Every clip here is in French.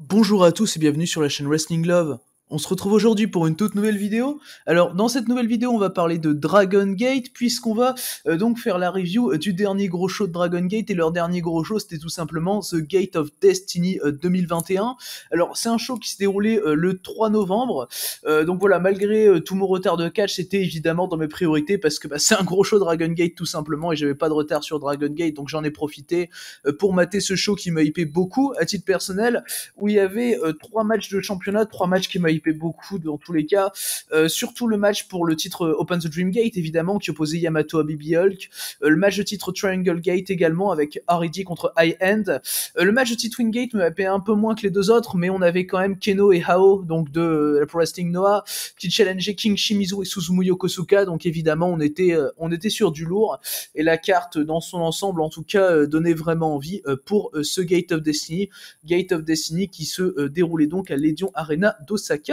Bonjour à tous et bienvenue sur la chaîne Wrestling Love. On se retrouve aujourd'hui pour une toute nouvelle vidéo. Alors dans cette nouvelle vidéo on va parler de Dragon Gate puisqu'on va donc faire la review du dernier gros show de Dragon Gate et leur dernier gros show c'était tout simplement The Gate of Destiny 2021. Alors c'est un show qui s'est déroulé le 3 novembre. Donc voilà, malgré tout mon retard de catch, c'était évidemment dans mes priorités parce que c'est un gros show Dragon Gate tout simplement et j'avais pas de retard sur Dragon Gate donc j'en ai profité pour mater ce show qui m'a hypé beaucoup à titre personnel où il y avait 3 matchs de championnat, 3 matchs qui m'a hypé beaucoup dans tous les cas, surtout le match pour le titre Open the Dream Gate évidemment qui opposait Yamato à Baby Hulk, le match de titre Triangle Gate également avec RED contre High End, le match de titre Wingate me hypait un peu moins que les deux autres mais on avait quand même Keno et Hao donc de la Pro Wrestling Noah qui challengeaient King Shimizu et Suzumu Yokosuka, donc évidemment on était sur du lourd et la carte dans son ensemble en tout cas donnait vraiment envie pour ce Gate of Destiny qui se déroulait donc à l'Edion Arena d'Osaka.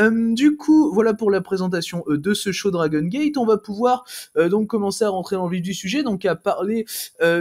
Du coup, voilà pour la présentation de ce show Dragon Gate. On va pouvoir donc commencer à rentrer dans le vif du sujet, donc à parler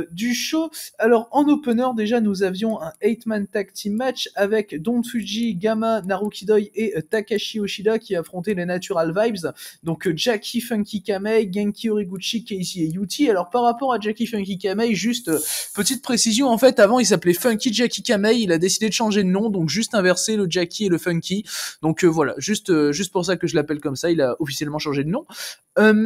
du show. Alors en opener déjà nous avions un 8-man tag team match avec Don Fuji, Gamma, Naruki Doi et Takashi Yoshida qui affrontaient les Natural Vibes, donc Jackie Funky Kamei, Genki Horiguchi, Casey et Yuti. Alors par rapport à Jackie Funky Kamei, juste petite précision, en fait avant il s'appelait Funky Jackie Kamei, il a décidé de changer de nom, donc juste inverser le Jackie et le Funky, donc voilà, juste pour ça que je l'appelle comme ça, il a officiellement changé de nom.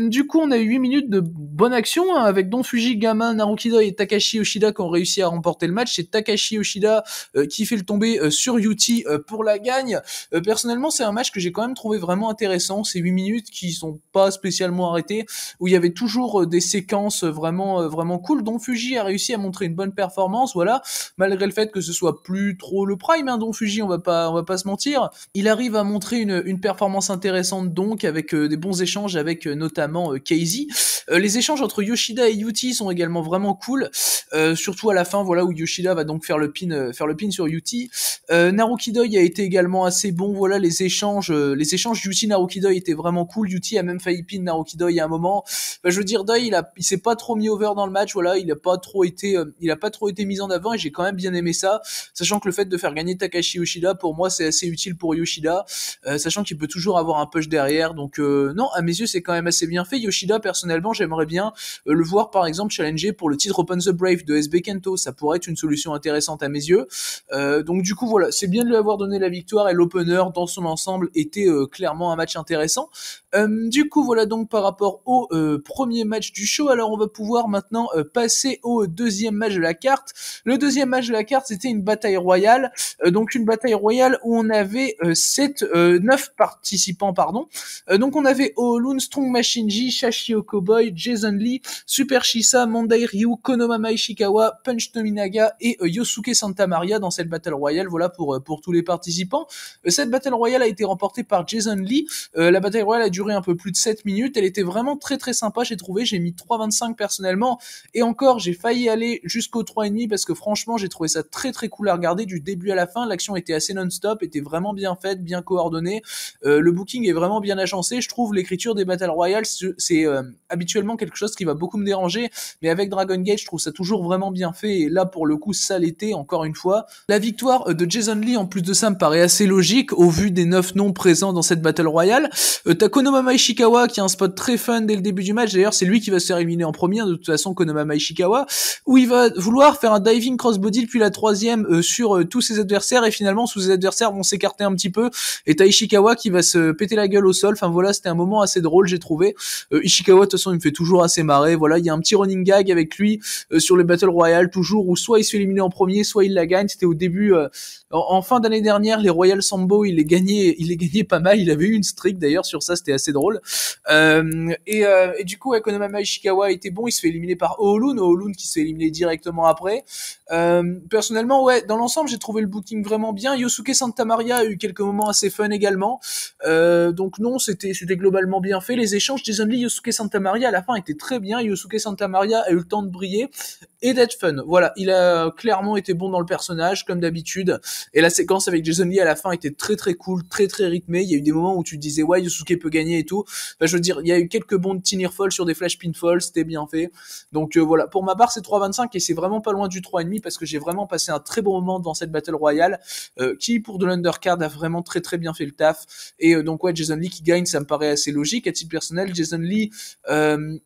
Du coup on a eu 8 minutes de bonne action hein, avec Don Fuji, Gamma, Naruki Doi et Takashi Yoshida qui ont réussi à remporter le match. C'est Takashi Yoshida qui fait le tomber sur Yuti pour la gagne. Personnellement c'est un match que j'ai quand même trouvé vraiment intéressant, ces 8 minutes qui sont pas spécialement arrêtées, où il y avait toujours des séquences vraiment cool. Don Fuji a réussi à montrer une bonne performance, voilà, malgré le fait que ce soit plus trop le prime hein, Don Fuji, on va pas se mentir. Il arrive à montrer une performance intéressante donc avec des bons échanges avec notamment Casey. Les échanges entre Yoshida et Yuti sont également vraiment cool, surtout à la fin, voilà, où Yoshida va donc faire le pin sur Yuti. Naruki Doi a été également assez bon, voilà, les échanges Yuti Naruki Doi étaient vraiment cool. Yuti a même failli pin Naruki Doi à un moment. Je veux dire, Doi il s'est pas trop mis over dans le match, voilà, il a pas trop été mis en avant et j'ai quand même bien aimé ça, sachant que le fait de faire gagner Takashi Yoshida pour moi c'est assez utile pour Yoshida, sachant qu'il peut toujours avoir un push derrière, donc non, à mes yeux c'est quand même assez bien fait. Yoshida personnellement j'aimerais bien le voir par exemple challenger pour le titre Open the Brave de SB Kento, ça pourrait être une solution intéressante à mes yeux. Donc du coup voilà, c'est bien de lui avoir donné la victoire et l'opener dans son ensemble était clairement un match intéressant. Du coup voilà donc par rapport au premier match du show, alors on va pouvoir maintenant passer au deuxième match de la carte. Le deuxième match de la carte c'était une bataille royale, donc une bataille royale où on avait 9 participants pardon. Donc on avait Oolun, Strong Machine J, Shashio Cowboy, Jason Lee, Super Shisa, Mondai Ryu, Konomama Ishikawa, Punch Tominaga et Yosuke Santa Maria dans cette battle royale, voilà pour tous les participants. Cette battle royale a été remportée par Jason Lee. La bataille royale a duré un peu plus de 7 minutes, elle était vraiment très très sympa, j'ai trouvé, j'ai mis 3,25 personnellement, et encore j'ai failli aller jusqu'au 3,5 parce que franchement j'ai trouvé ça très très cool à regarder du début à la fin, l'action était assez non-stop, était vraiment bien faite, bien coordonnée, le booking est vraiment bien agencé, je trouve l'écriture des Battle Royale c'est habituellement quelque chose qui va beaucoup me déranger, mais avec Dragon Gate je trouve ça toujours vraiment bien fait, et là pour le coup ça l'était encore une fois. La victoire de Jason Lee en plus de ça me paraît assez logique au vu des 9 noms présents dans cette Battle Royale. T'as Konomama Ishikawa qui a un spot très fun dès le début du match, d'ailleurs c'est lui qui va se faire éliminer en premier, de toute façon Konomama Ishikawa, où il va vouloir faire un diving crossbody depuis la troisième sur tous ses adversaires, et finalement tous ses adversaires vont s'écarter un petit peu, et t'as Ishikawa qui va se péter la gueule au sol, enfin voilà, c'était un moment assez drôle j'ai trouvé. Ishikawa de toute façon il me fait toujours assez marrer, voilà, il y a un petit running gag avec lui sur les Battle Royale toujours, où soit il se fait éliminer en premier, soit il la gagne, c'était au début, en fin d'année dernière, les Royal Sambo, il les gagnait pas mal, il avait eu une streak d'ailleurs sur ça, c'était assez drôle. Et du coup, Konomama Ishikawa était bon, il se fait éliminer par Oolun qui se fait éliminer directement après. Personnellement, ouais, dans l'ensemble, j'ai trouvé le booking vraiment bien. Yosuke Santa Maria a eu quelques moments assez fun également. Donc non, c'était globalement bien fait. Les échanges Jason Lee, Yosuke Santa Maria à la fin étaient très bien. Yosuke Santa Maria a eu le temps de briller. et d'être fun. Voilà, il a clairement été bon dans le personnage comme d'habitude, et la séquence avec Jason Lee à la fin était très très cool, très très rythmée. Il y a eu des moments où tu te disais ouais, Yosuke peut gagner et tout. Enfin, je veux dire, il y a eu quelques bons petits near fall sur des flash pinfall, c'était bien fait. Donc voilà, pour ma part c'est 3,25 et c'est vraiment pas loin du 3,5 parce que j'ai vraiment passé un très bon moment dans cette Battle Royale qui pour de l'undercard a vraiment très très bien fait le taf. Et donc ouais, Jason Lee qui gagne, ça me paraît assez logique. À titre personnel, Jason Lee,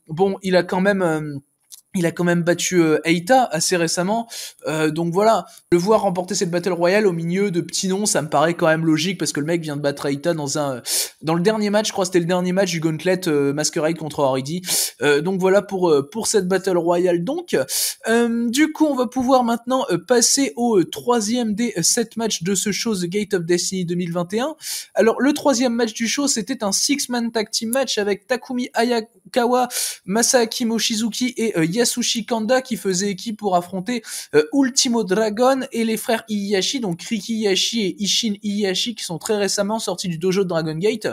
bon, il a quand même battu Eita assez récemment, donc voilà, le voir remporter cette Battle Royale au milieu de petits noms, ça me paraît quand même logique parce que le mec vient de battre Eita dans le dernier match, je crois que c'était le dernier match du Gauntlet Masquerade contre Oridi. Donc voilà pour cette Battle Royale. Donc du coup on va pouvoir maintenant passer au troisième des 7 matchs de ce show The Gate of Destiny 2021. Alors le troisième match du show, c'était un 6-man tag team match avec Takumi Hayakawa, Masaaki Mochizuki et Yasushi Kanda qui faisaient équipe pour affronter Ultimo Dragon et les frères Iihashi, donc Riki Iihashi et Ishin Iihashi qui sont très récemment sortis du dojo de Dragon Gate,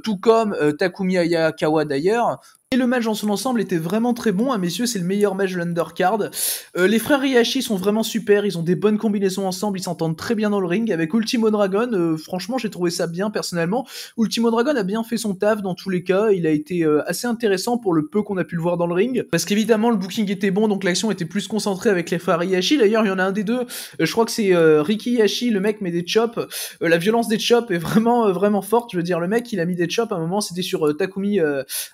tout comme Takumi Hayakawa d'ailleurs. Et le match dans son ensemble était vraiment très bon, hein, messieurs, c'est le meilleur match de l'undercard. Les frères Iihashi sont vraiment super, ils ont des bonnes combinaisons ensemble, ils s'entendent très bien dans le ring. Avec Ultimo Dragon, franchement, j'ai trouvé ça bien personnellement. Ultimo Dragon a bien fait son taf dans tous les cas, il a été assez intéressant pour le peu qu'on a pu le voir dans le ring. Parce qu'évidemment, le booking était bon, donc l'action était plus concentrée avec les frères Iihashi. D'ailleurs, il y en a un des deux, je crois que c'est Riki Iihashi, le mec met des chops. La violence des chops est vraiment forte, je veux dire, le mec, il a mis des chops à un moment, c'était sur Takumi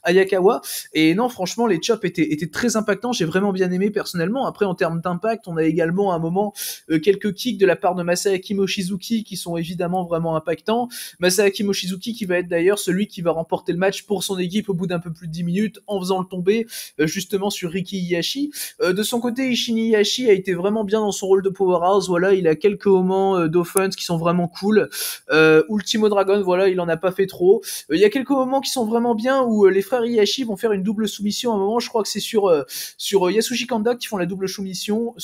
Hayakawa. Et non, franchement, les chops étaient très impactants. J'ai vraiment bien aimé personnellement. Après, en termes d'impact, on a également à un moment quelques kicks de la part de Masaaki Mochizuki qui sont évidemment vraiment impactants. Masaaki Mochizuki qui va être d'ailleurs celui qui va remporter le match pour son équipe au bout d'un peu plus de 10 minutes en faisant le tomber justement sur Riki Iihashi. De son côté, Ishin Iihashi a été vraiment bien dans son rôle de powerhouse. Voilà, il a quelques moments d'offense qui sont vraiment cool. Ultimo Dragon, voilà, il en a pas fait trop. Il y a quelques moments qui sont vraiment bien où les frères Iihashi vont faire une double soumission à un moment, je crois que c'est sur Yasushi Kanda qui font la double soumission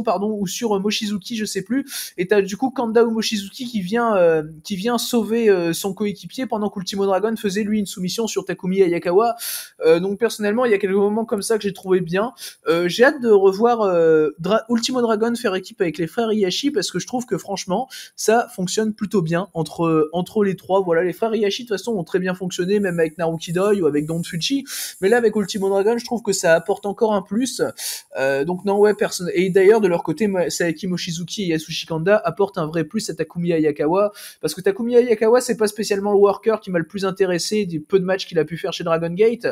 pardon, ou sur Mochizuki, je sais plus, et t'as du coup Kanda ou Mochizuki qui vient sauver son coéquipier pendant qu'Ultimo Dragon faisait lui une soumission sur Takumi Hayakawa. Donc personnellement il y a quelques moments comme ça que j'ai trouvé bien. J'ai hâte de revoir Ultimo Dragon faire équipe avec les frères Iihashi parce que je trouve que franchement ça fonctionne plutôt bien entre les trois. Voilà, les frères Iihashi de toute façon ont très bien fonctionné même avec Naruki Doi ou avec Don Fuji, mais là avec Ultimo Dragon je trouve que ça apporte encore un plus. Donc non, ouais, personne. Et d'ailleurs de leur côté Masaaki Mochizuki et Yasushi Kanda apportent un vrai plus à Takumi Hayakawa parce que Takumi Hayakawa c'est pas spécialement le worker qui m'a le plus intéressé des peu de matchs qu'il a pu faire chez Dragon Gate,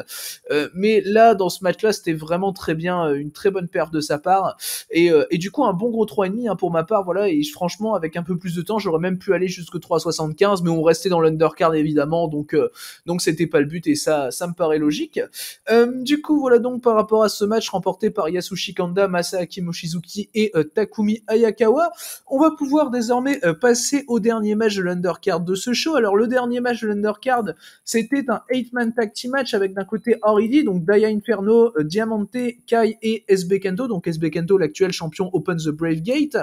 mais là dans ce match là c'était vraiment très bien, une très bonne perf de sa part, et du coup un bon gros 3,5 hein, pour ma part. Voilà, et franchement avec un peu plus de temps j'aurais même pu aller jusqu'au 3,75, mais on restait dans l'undercard évidemment, donc c'était pas le but et ça me paraît logique. Du coup voilà donc par rapport à ce match remporté par Yasushi Kanda, Masaaki Mochizuki et Takumi Hayakawa, on va pouvoir désormais passer au dernier match de l'undercard de ce show. Alors le dernier match de l'undercard c'était un 8-man tag team match avec d'un côté Oridi, donc Daya Inferno, Diamante, Kai et SB Kento, donc SB Kento l'actuel champion Open the Brave Gate,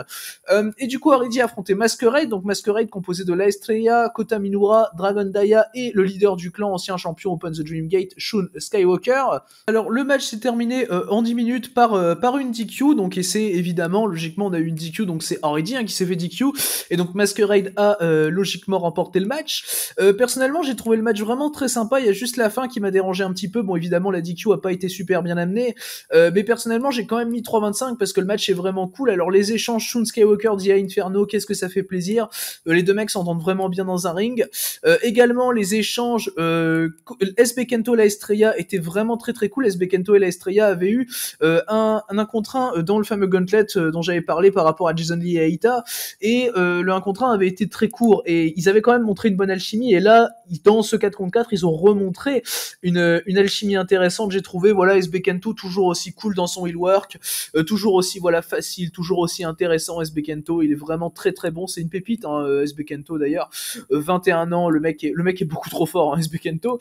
et du coup Oridi affrontait Masquerade, donc Masquerade composé de La Estrella, Kota Minura, Dragon Daya et le leader du clan, ancien champion Open the Dream Gate, Shun Skywalker. Alors le match s'est terminé en 10 minutes par une DQ, donc et c'est évidemment, logiquement on a eu une DQ, donc c'est Oridi qui s'est fait DQ, et donc Masquerade a logiquement remporté le match. Personnellement j'ai trouvé le match vraiment très sympa, il y a juste la fin qui m'a dérangé un petit peu. Bon évidemment la DQ a pas été super bien amenée, mais personnellement j'ai quand même mis 3,25 parce que le match est vraiment cool. Alors les échanges Shun Skywalker, Dia Inferno, qu'est-ce que ça fait plaisir, les deux mecs s'entendent vraiment bien dans un ring. Également les échanges SB Kento La Estrella étaient vraiment très très cool. SB Kento et La Estrella avaient eu un contre 1 dans le fameux Gauntlet dont j'avais parlé par rapport à Jason Lee et Aita, et le 1 contre 1 avait été très court et ils avaient quand même montré une bonne alchimie, et là dans ce 4 contre 4 ils ont remontré une alchimie intéressante, j'ai trouvé. Voilà, SB Kento toujours aussi cool dans son healwork, toujours aussi voilà facile, toujours aussi intéressant. SB Kento il est vraiment très très bon, c'est une pépite hein, SB Kento d'ailleurs, 21 ans, le mec est beaucoup trop fort hein, SB Kento,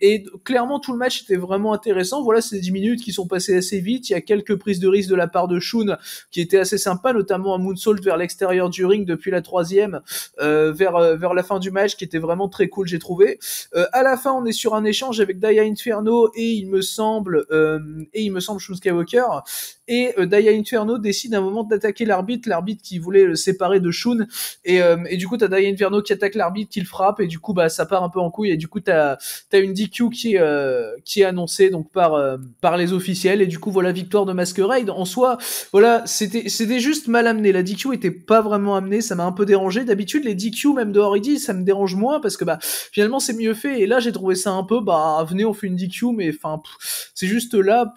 et clairement tout le match était vraiment intéressant. Voilà, c'est 10 minutes qui sont passées assez vite. Il y a quelques prises de risque de la part de Shun qui étaient assez sympas, notamment un moonsault vers l'extérieur du ring depuis la troisième vers la fin du match qui était vraiment très cool, j'ai trouvé. À la fin, on est sur un échange avec Daya Inferno et il me semble Shun Skywalker. Et Daya Inferno décide à un moment d'attaquer l'arbitre qui voulait le séparer de Shun. Et du coup, t'as Daya Inferno qui attaque l'arbitre, qui le frappe, et du coup, bah, ça part un peu en couille. Et du coup, t'as une DQ qui est annoncée donc par les officiels. Et du coup, voilà, victoire de Masquerade. En soi, voilà, c'était juste mal amené. La DQ était pas vraiment amenée, ça m'a un peu dérangé. D'habitude, les DQ même de Oridi, ça me dérange moins parce que bah finalement c'est mieux fait. Et là, j'ai trouvé ça un peu, bah venez, on fait une DQ, mais enfin, c'est juste là.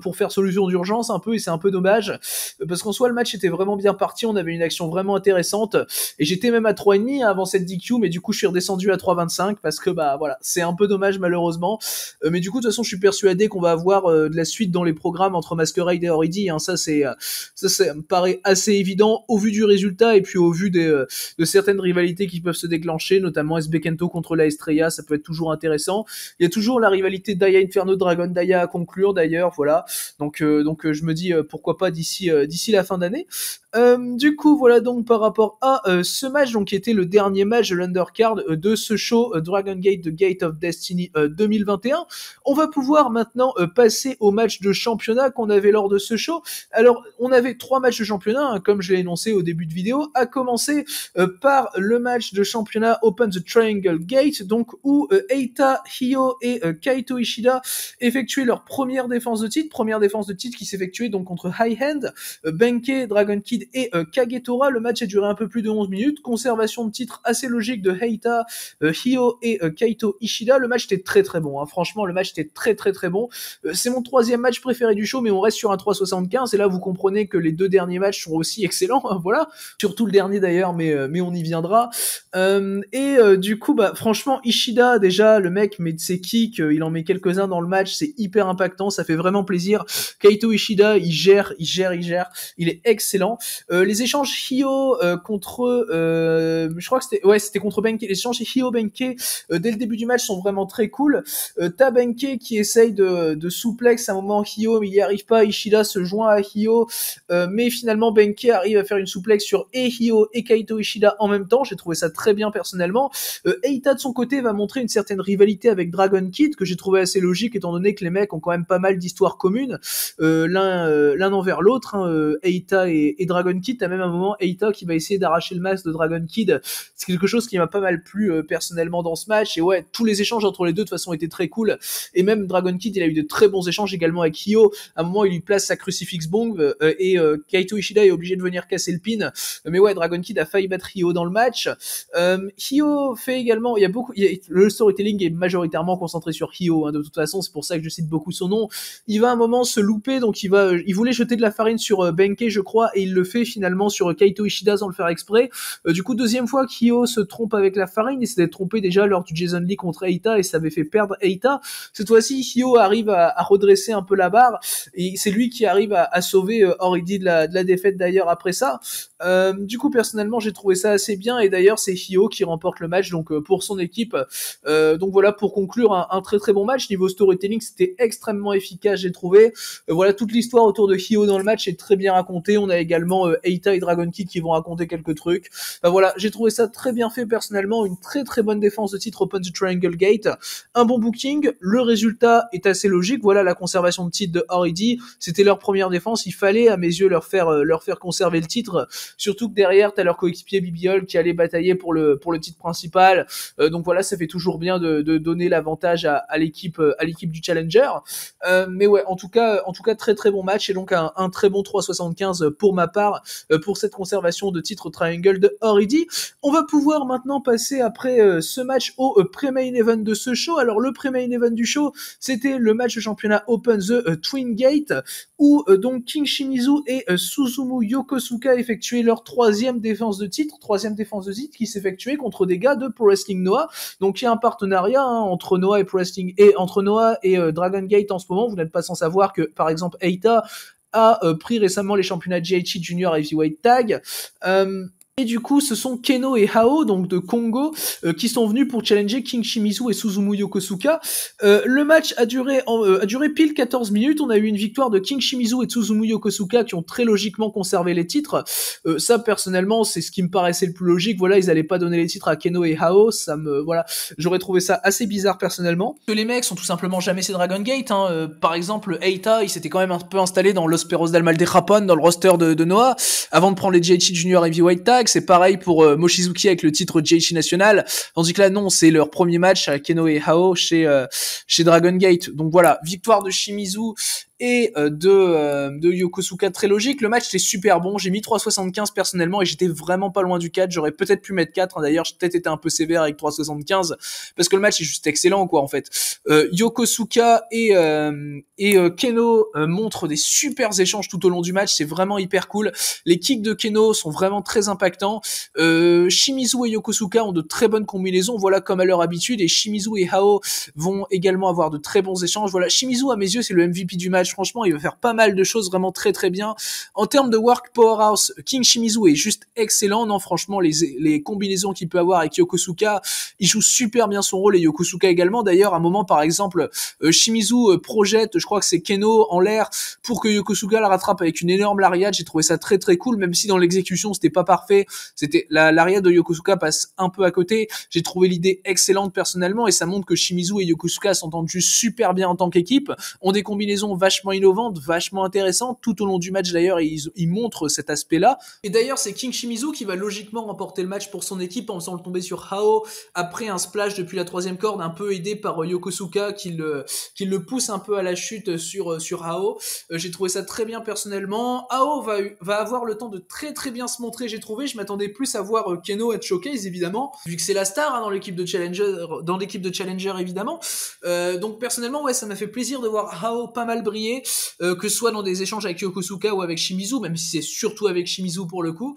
Pour faire solution d'urgence un peu, et c'est un peu dommage parce qu'en soi le match était vraiment bien parti, on avait une action vraiment intéressante et j'étais même à 3,5 avant cette DQ, mais du coup je suis redescendu à 3,25 parce que bah voilà, c'est un peu dommage malheureusement, mais du coup de toute façon je suis persuadé qu'on va avoir de la suite dans les programmes entre Masquerade et Oridi, hein. Ça me paraît assez évident au vu du résultat et puis au vu de certaines rivalités qui peuvent se déclencher, notamment SB Kento contre la Estrella, ça peut être toujours intéressant. Il y a toujours la rivalité Daya Inferno Dragon Daya à conclure d'ailleurs, voilà. Donc je me dis pourquoi pas d'ici la fin d'année. Du coup voilà donc par rapport à ce match donc qui était le dernier match de l'undercard de ce show Dragon Gate The Gate of Destiny 2021. On va pouvoir maintenant passer au match de championnat qu'on avait lors de ce show. Alors on avait 3 matchs de championnat hein, comme je l'ai énoncé au début de vidéo, à commencer par le match de championnat Open the Triangle Gate, donc où Eita, Hyo et Kaito Ishida effectuaient leur première défense de titre qui s'effectuait donc contre High Hand, Benkei, Dragon Kid et Kagetora. Le match a duré un peu plus de 11 minutes, conservation de titre assez logique de Eita, Hyo et Kaito Ishida. Le match était très très bon, hein. Franchement le match était très très très bon. C'est mon 3e match préféré du show, mais on reste sur un 3,75 et là vous comprenez que les 2 derniers matchs sont aussi excellents, hein, voilà, surtout le dernier d'ailleurs, mais on y viendra. Du coup bah franchement Ishida, déjà le mec met de ses kicks, il en met quelques-uns dans le match, c'est hyper impactant, ça fait vraiment plaisir. Kaito Ishida, il gère, il est excellent. Les échanges Hyo contre je crois que c'était contre Benkei, les échanges Hyo Benkei dès le début du match sont vraiment très cool. T'as Benkei qui essaye de souplex à un moment Hyo, mais il y arrive pas, Ishida se joint à Hyo, mais finalement Benkei arrive à faire une souplex sur Hyo et Kaito Ishida en même temps. J'ai trouvé ça très bien personnellement. Eita de son côté va montrer une certaine rivalité avec Dragon Kid que j'ai trouvé assez logique étant donné que les mecs ont quand même pas mal d'histoires communes l'un envers l'autre, hein, Eita et Dragon Kid. T'as même un moment Eita qui va essayer d'arracher le masque de Dragon Kid. C'est quelque chose qui m'a pas mal plu personnellement dans ce match, et ouais, tous les échanges entre les deux de toute façon étaient très cool, et même Dragon Kid il a eu de très bons échanges également avec Hyo. À un moment il lui place sa crucifix bomb et Kaito Ishida est obligé de venir casser le pin, mais ouais, Dragon Kid a failli battre Hyo dans le match. Hyo fait également, le storytelling est majoritairement concentré sur Hyo, hein, de toute façon c'est pour ça que je cite beaucoup son nom. Il va à un moment se louper, donc il voulait jeter de la farine sur Benkei je crois, et il le fait finalement sur Kaito Ishida sans le faire exprès. Du coup deuxième fois qu'Hyo se trompe avec la farine, il s'était trompé déjà lors du Jason Lee contre Eita et ça avait fait perdre Eita. Cette fois-ci Hyo arrive à redresser un peu la barre et c'est lui qui arrive à sauver Oridi de la défaite d'ailleurs après ça. Du coup personnellement j'ai trouvé ça assez bien, et d'ailleurs c'est Hyo qui remporte le match donc pour son équipe. Donc voilà, pour conclure un très très bon match. Niveau storytelling c'était extrêmement efficace, j'ai trouvé. Voilà, toute l'histoire autour de Hyo dans le match est très bien racontée. On a également Eita et Dragon Kid qui vont raconter quelques trucs. Voilà, j'ai trouvé ça très bien fait personnellement, une très très bonne défense de titre Open the Triangle Gate, un bon booking, le résultat est assez logique. Voilà, la conservation de titre de R.E.D, c'était leur première défense, il fallait à mes yeux leur faire conserver le titre, surtout que derrière t'as leur coéquipier Bibiol qui allait batailler pour le titre principal. Donc voilà, ça fait toujours bien de donner l'avantage à l'équipe du challenger. Mais ouais, en tout cas très très bon match, et donc un très bon 3,75 pour ma part pour cette conservation de titre Triangle de R.E.D. On va pouvoir maintenant passer après ce match au pré-main event de ce show. Alors le pré-main event du show, c'était le match de championnat Open the Twin Gate, où donc King Shimizu et Suzumu Yokosuka effectuaient leur troisième défense de titre qui s'effectuait contre des gars de Pro Wrestling Noah. Donc il y a un partenariat entre Noah et Pro Wrestling, et entre Noah et Dragon Gate en ce moment. Vous n'êtes pas sans savoir que par exemple Eita a pris récemment les championnats GHC Junior Heavyweight Tag. Et du coup, ce sont Keno et Hao, donc de Congo, qui sont venus pour challenger King Shimizu et Suzumu Yokosuka. Le match a duré pile 14 minutes. On a eu une victoire de King Shimizu et Suzumu Yokosuka qui ont très logiquement conservé les titres. Ça, personnellement, c'est ce qui me paraissait le plus logique. Voilà, ils allaient pas donner les titres à Keno et Hao. Voilà, j'aurais trouvé ça assez bizarre personnellement. Que les mecs sont tout simplement jamais ces Dragon Gate. Par exemple, Eita, il s'était quand même un peu installé dans Los Perros del Mal de Japón, dans le roster de Noah, avant de prendre les Jeichi Junior Heavyweight Tag. C'est pareil pour Mochizuki avec le titre Jeichi National, tandis que là non, c'est leur premier match à Keno et Hao chez Dragon Gate. Donc voilà, victoire de Shimizu et de Yokosuka très logique. Le match était super bon, j'ai mis 3,75 personnellement et j'étais vraiment pas loin du 4, j'aurais peut-être pu mettre 4, d'ailleurs j'ai peut-être été un peu sévère avec 3,75 parce que le match est juste excellent quoi en fait. Yokosuka et Keno montrent des super échanges tout au long du match, c'est vraiment hyper cool. Les kicks de Keno sont vraiment très impactants. Shimizu et Yokosuka ont de très bonnes combinaisons, voilà comme à leur habitude, et Shimizu et Hao vont également avoir de très bons échanges. Voilà, Shimizu à mes yeux c'est le MVP du match. Franchement, il va faire pas mal de choses vraiment très très bien. En termes de work powerhouse, King Shimizu est juste excellent. Non, franchement, les combinaisons qu'il peut avoir avec Yokosuka, il joue super bien son rôle et Yokosuka également. D'ailleurs, à un moment, par exemple, Shimizu projette, je crois que c'est Keno en l'air pour que Yokosuka la rattrape avec une énorme lariat. J'ai trouvé ça très très cool, même si dans l'exécution c'était pas parfait. C'était la lariat de Yokosuka passe un peu à côté. J'ai trouvé l'idée excellente personnellement et ça montre que Shimizu et Yokosuka s'entendent juste super bien en tant qu'équipe, ont des combinaisons vachement innovante, vachement intéressante. Tout au long du match d'ailleurs, ils montrent cet aspect-là. Et d'ailleurs, c'est King Shimizu qui va logiquement remporter le match pour son équipe en faisant le tomber sur Hao après un splash depuis la 3e corde, un peu aidé par Yokosuka qui le pousse un peu à la chute sur Hao. J'ai trouvé ça très bien personnellement. Hao va avoir le temps de très très bien se montrer, j'ai trouvé. Je m'attendais plus à voir Keno être showcase évidemment, vu que c'est la star dans l'équipe de Challenger évidemment. Donc personnellement, ouais, ça m'a fait plaisir de voir Hao pas mal briller. Que ce soit dans des échanges avec Yokosuka ou avec Shimizu, même si c'est surtout avec Shimizu pour le coup.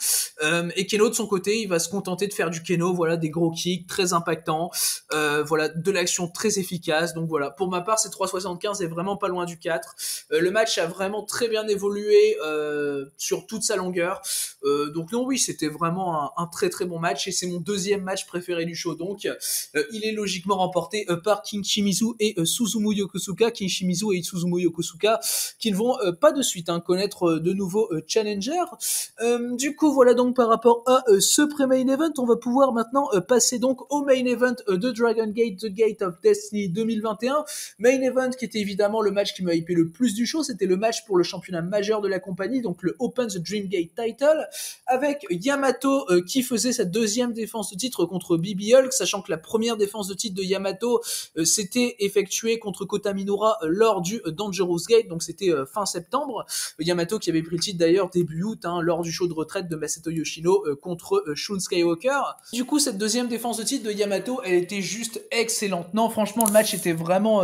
Et Keno de son côté, il va se contenter de faire du Keno, voilà, des gros kicks très impactants, voilà, de l'action très efficace. Donc voilà, pour ma part, c'est 3,75 et vraiment pas loin du 4. Le match a vraiment très bien évolué sur toute sa longueur. Donc non, oui, c'était vraiment un très très bon match et c'est mon deuxième match préféré du show. Donc il est logiquement remporté par King Shimizu et Suzumu Yokosuka. King Shimizu et Suzumu Yokosuka qui ne vont pas de suite connaître de nouveaux challengers. Du coup, voilà donc par rapport à ce pré-main event, on va pouvoir maintenant passer donc au main event de Dragon Gate, The Gate of Destiny 2021. Main event qui était évidemment le match qui m'a hypé le plus du show, c'était le match pour le championnat majeur de la compagnie, donc le Open the Dream Gate title, avec Yamato qui faisait sa deuxième défense de titre contre BB Hulk, sachant que la première défense de titre de Yamato s'était effectuée contre Kota Minoura lors du Dangerous Gate, donc c'était fin septembre. Yamato qui avait pris le titre d'ailleurs début août, lors du show de retraite de Masato Yoshino contre Shun Skywalker. Du coup, cette deuxième défense de titre de Yamato, elle était juste excellente. Non, franchement, le match était vraiment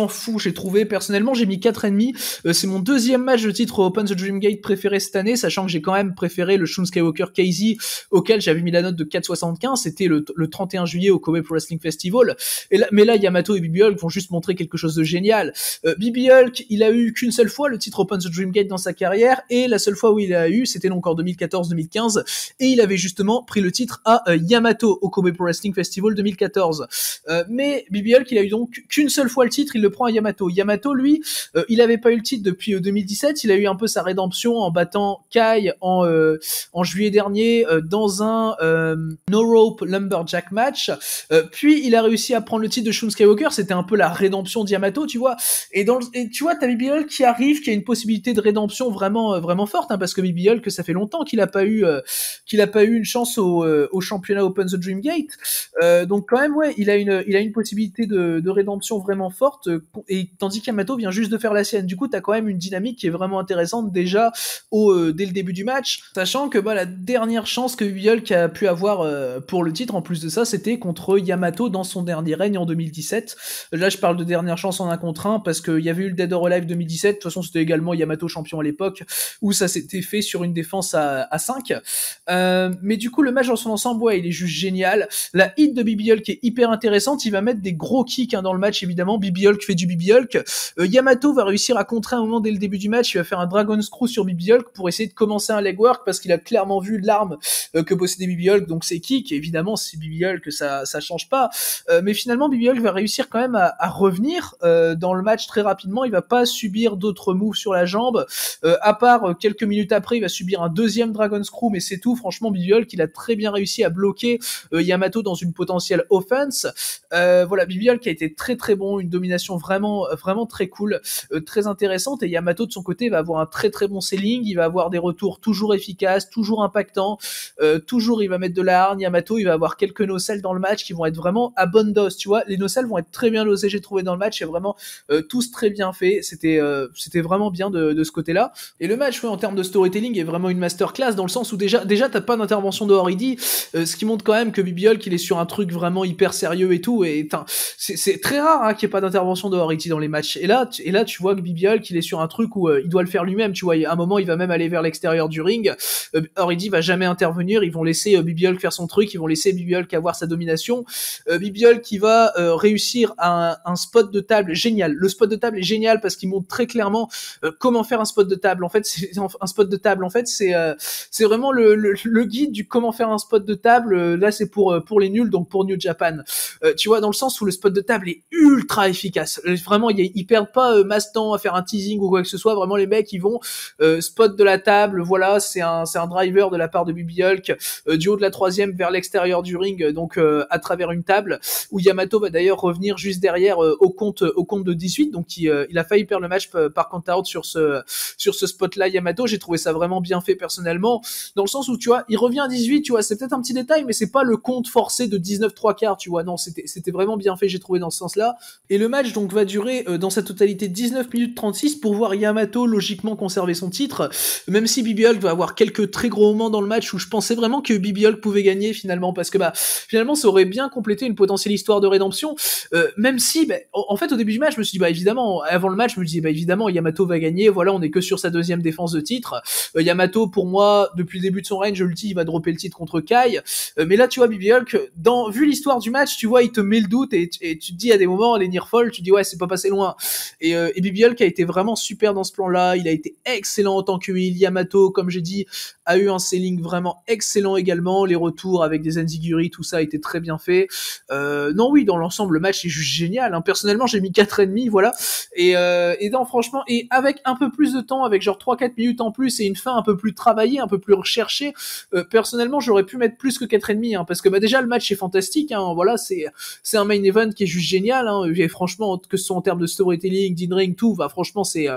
fou, j'ai trouvé. Personnellement, j'ai mis 4,5. C'est mon deuxième match de titre Open the Dream Gate préféré cette année, sachant que j'ai quand même préféré le Shun Skywalker Casey, auquel j'avais mis la note de 4,75. C'était le 31 juillet au Kobe Pro Wrestling Festival. Mais là, Yamato et BB Hulk vont juste montrer quelque chose de génial. BB Hulk, il a eu qu'une seule fois le titre Open the Dream Gate dans sa carrière, et la seule fois où il a eu, c'était donc en 2014-2015, et il avait justement pris le titre à Yamato au Kobe Pro Wrestling Festival 2014. Mais BB Hulk, il a eu donc qu'une seule fois le titre, il le prend à Yamato. Yamato, lui, il avait pas eu le titre depuis 2017, il a eu un peu sa rédemption en battant Kai en juillet dernier dans un No Rope Lumberjack match, puis il a réussi à prendre le titre de Shun Skywalker, c'était un peu la rédemption de Yamato, tu vois, et tu vois, t'as BB Hulk qui arrive, qui a une possibilité de rédemption vraiment forte, parce que BB Hulk, ça fait longtemps qu'il a pas eu une chance au championnat Open the Dream Gate, donc quand même, ouais, il a une possibilité de rédemption vraiment forte, et tandis qu'Yamato vient juste de faire la sienne. Du coup, t'as quand même une dynamique qui est vraiment intéressante déjà dès le début du match, sachant que la dernière chance que BB Hulk a pu avoir pour le titre, en plus de ça, c'était contre Yamato dans son dernier règne en 2017. Là, je parle de dernière chance en 1 contre 1 parce qu'il y avait eu le Dead or Alive 2017. De toute façon, c'était également Yamato champion à l'époque, où ça s'était fait sur une défense à 5. Mais du coup, le match dans son ensemble, ouais, il est juste génial. La hit de Baby Hulk est hyper intéressante. Il va mettre des gros kicks dans le match, évidemment. Baby Hulk fait du Baby Hulk. Yamato va réussir à contrer un moment dès le début du match. Il va faire un Dragon Screw sur Baby Hulk pour essayer de commencer un leg work parce qu'il a clairement vu l'arme que possédait Baby Hulk, donc ses kicks. Et évidemment, c'est Baby Hulk, ça change pas. Mais finalement, Baby Hulk va réussir quand même à revenir dans le match très rapidement. Il va pas subir d'autres moves sur la jambe. À part quelques minutes après, il va subir un deuxième Dragon Screw, mais c'est tout. Franchement, Baby Hulk, il a très bien réussi à bloquer Yamato dans une potentielle offense. Voilà, Baby Hulk a été très très bon, une domination vraiment très cool, très intéressante. Et Yamato de son côté va avoir un très très bon selling. Il va avoir des retours toujours efficaces, toujours impactants. Toujours, il va mettre de la hargne. Yamato, il va avoir quelques nocelles dans le match qui vont être vraiment à bonne dose. Tu vois, les nocelles vont être très bien dosées. J'ai trouvé dans le match, et vraiment tous très bien fait. C'était vraiment bien de ce côté-là. Et le match, ouais, en termes de storytelling, est vraiment une masterclass dans le sens où déjà t'as pas d'intervention de Horidi, ce qui montre quand même que Baby Hulk il est sur un truc vraiment hyper sérieux et tout. Et c'est très rare hein, qu'il n'y ait pas d'intervention de Horidi dans les matchs. Et là tu vois que Baby Hulk il est sur un truc où il doit le faire lui-même. Tu vois, à un moment il va même aller vers l'extérieur du ring. Horidi va jamais intervenir. Ils vont laisser Baby Hulk faire son truc. Ils vont laisser Baby Hulk avoir sa domination. Baby Hulk qui va réussir un spot de table génial. Le spot de table est génial parce qu'il montre très clairement comment faire un spot de table. En fait, c'est un spot de table. En fait, c'est vraiment le guide du comment faire un spot de table. Là, c'est pour les nuls, donc pour New Japan. Tu vois, dans le sens où le spot de table est ultra efficace. Vraiment, ils perdent pas masse temps à faire un teasing ou quoi que ce soit. Vraiment, les mecs, ils vont spot de la table. Voilà, c'est un driver de la part de Baby Hulk du haut de la troisième vers l'extérieur du ring, donc à travers une table où Yamato va d'ailleurs revenir juste derrière au compte de 18. Donc il a failli perdre le match par count out sur ce spot-là. Yamato, j'ai trouvé ça vraiment bien fait personnellement, dans le sens où tu vois, il revient à 18, tu vois, c'est peut-être un petit détail, mais c'est pas le compte forcé de 19 3/4, tu vois, non, c'était vraiment bien fait, j'ai trouvé dans ce sens-là. Et le match donc va durer dans sa totalité 19 minutes 36 pour voir Yamato logiquement conserver son titre, même si Baby Hulk va avoir quelques très gros moments dans le match où je pensais vraiment que Baby Hulk pouvait gagner finalement, parce que finalement ça aurait bien complété une potentielle histoire de rédemption, même si en fait au début du match je me suis dit évidemment, avant le match je me disais évidemment Yamato va gagner, voilà, on est que sur sa deuxième défense de titre. Yamato, pour moi, depuis le début de son règne, je le dis, il va dropper le titre contre Kai. Mais là, tu vois, Baby Hulk, vu l'histoire du match, tu vois, il te met le doute et tu te dis à des moments, les near fall, tu dis ouais, c'est pas passé loin. Et Baby Hulk a été vraiment super dans ce plan-là. Il a été excellent en tant que heel. Yamato, comme j'ai dit, a eu un selling vraiment excellent également. Les retours avec des enziguri, tout ça a été très bien fait. Non, oui, dans l'ensemble, le match est juste génial. Hein. Personnellement, j'ai mis 4,5, voilà. Et non, franchement, et avec un peu plus de temps, avec genre 3-4 minutes en plus et une fin un peu plus travaillée, un peu plus recherchée, personnellement, j'aurais pu mettre plus que 4,5, hein, parce que déjà, le match est fantastique, hein, voilà, c'est un main event qui est juste génial, hein, et franchement, que ce soit en termes de storytelling, d'in-ring, tout, franchement, c'est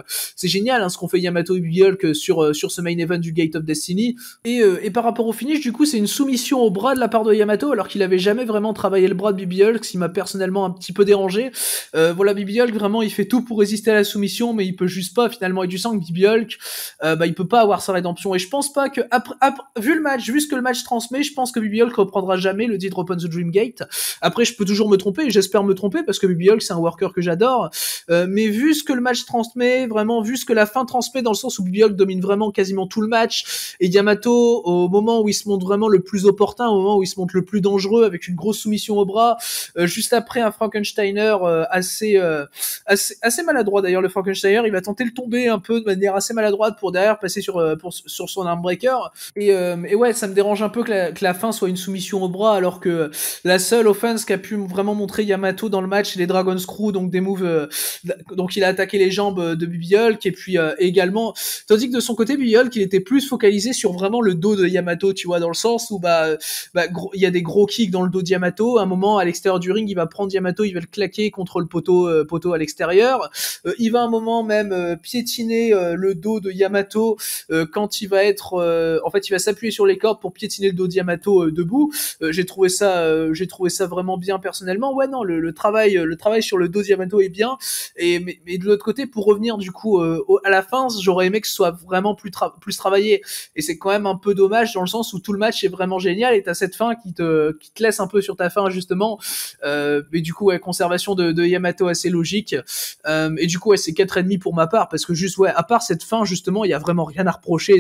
génial, hein, ce qu'on fait Yamato et Baby Hulk sur ce main event du Gate of Destiny. Et par rapport au finish, du coup, c'est une soumission au bras de la part de Yamato, alors qu'il avait jamais vraiment travaillé le bras de Baby Hulk, ce qui m'a personnellement un petit peu dérangé. Voilà, Baby Hulk, vraiment, il fait tout pour résister à la soumission, mais il peut juste pas, finalement, et du sang que Baby Hulk, il peut pas avoir sa rédemption. Et je pense pas que, vu le match, vu ce que le match transmet, je pense que Baby Hulk reprendra jamais le titre Open the Dream Gate. Après, je peux toujours me tromper, et j'espère me tromper, parce que Baby Hulk, c'est un worker que j'adore, mais vu ce que le match transmet, vraiment, vu ce que la fin transmet, dans le sens où Baby Hulk domine vraiment quasiment tout le match, et Yamato, au moment où il se montre vraiment le plus opportun, au moment où il se montre le plus dangereux, avec une grosse soumission au bras, juste après un Frankensteiner assez maladroit d'ailleurs. Le Frankensteiner, il va tenter le tomber un peu de manière assez maladroite pour derrière passer sur son armbreaker. Et ouais, ça me dérange un peu que la fin soit une soumission au bras, alors que la seule offense qu'a pu vraiment montrer Yamato dans le match, c'est les Dragon Screw, donc des moves, donc il a attaqué les jambes de Baby Hulk, et puis également, tandis que de son côté, Baby Hulk, il était plus focalisé sur vraiment le dos de Yamato, tu vois, dans le sens où il y a des gros kicks dans le dos de Yamato. À un moment, à l'extérieur du ring, il va prendre Yamato, il va le claquer contre le poteau à l'extérieur. Il va à un moment même piétiner le dos de Yamato quand il va être, en fait, il va s'appuyer sur les cordes pour piétiner le dos de Yamato debout. J'ai trouvé ça vraiment bien personnellement. Ouais, non, le travail sur le dos de Yamato est bien. Mais de l'autre côté, pour revenir du coup à la fin, j'aurais aimé que ce soit vraiment plus travaillé. Et c'est quand même un peu dommage dans le sens où tout le match est vraiment génial et t'as cette fin qui te laisse un peu sur ta fin justement. Mais du coup, ouais, conservation de Yamato assez logique. Et du coup, ouais, c'est 4,5 pour ma part, parce que juste, ouais, à part cette fin, justement, il y a vraiment rien à reprocher.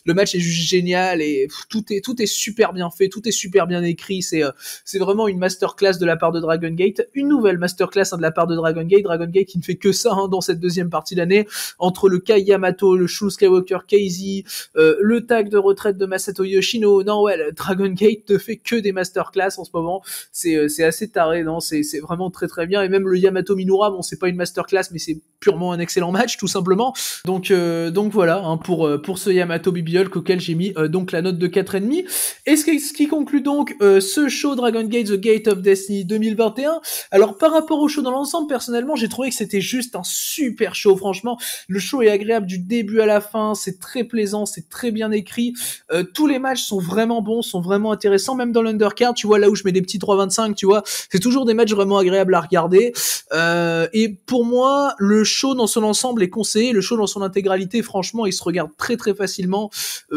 Le match est juste génial et tout est super bien fait, tout est super bien écrit. C'est vraiment une masterclass de la part de Dragon Gate, une nouvelle masterclass de la part de Dragon Gate. Dragon Gate qui ne fait que ça dans cette deuxième partie d'année, entre le Kai Yamato, le Shun Skywalker KZ, le tag de retraite de Masato Yoshino. Non, ouais, Dragon Gate ne fait que des masterclass en ce moment. C'est assez taré, non, c'est vraiment très très bien. Et même le Yamato Minura, bon, c'est pas une masterclass, mais c'est purement un excellent match, tout simplement. Donc voilà, pour ce Yamato Baby Hulk auquel j'ai mis donc la note de 4,5. Et ce qui conclut donc ce show Dragon Gate The Gate of Destiny 2021. Alors par rapport au show dans l'ensemble, personnellement, j'ai trouvé que c'était juste un super show. Franchement, le show est agréable du début à la fin, c'est très plaisant, c'est très bien écrit. Tous les matchs sont vraiment bons, sont vraiment intéressants. Même dans l'undercard, tu vois, là où je mets des petits 3,25, tu vois, c'est toujours des matchs vraiment agréables à regarder. Et pour moi, le show dans son ensemble est conseillé. Le show dans son intégralité, franchement, il se regarde très très facilement.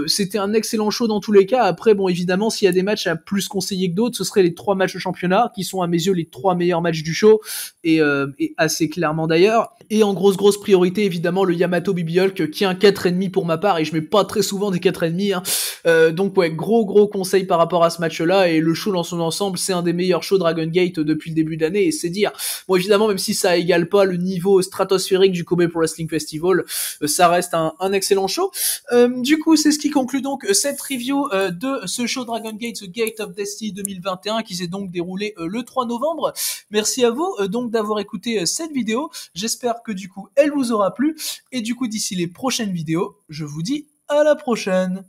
C'était un excellent show dans tous les cas. Après, bon, évidemment, s'il y a des matchs à plus conseiller que d'autres, ce seraient les 3 matchs de championnat, qui sont à mes yeux les 3 meilleurs matchs du show, et assez clairement d'ailleurs. Et en grosse priorité, évidemment, le Yamato Baby Hulk, qui est un 4,5 pour ma part, et je mets pas très souvent des 4,5, hein. Donc ouais, gros conseil par rapport à ce match-là, et le show dans son ensemble, c'est un des meilleurs shows Dragon Gate depuis le début de l'année, et c'est dire. Bon, évidemment, même si ça égale pas le niveau stratosphérique du Kobe Pro Wrestling Festival, ça reste un excellent show. Du coup, c'est ce qui conclut donc cette review de ce show Dragon Gate The Gate of Destiny 2021 qui s'est donc déroulé le 3 novembre. Merci à vous donc d'avoir écouté cette vidéo. J'espère que du coup, elle vous aura plu. Et du coup, d'ici les prochaines vidéos, je vous dis à la prochaine.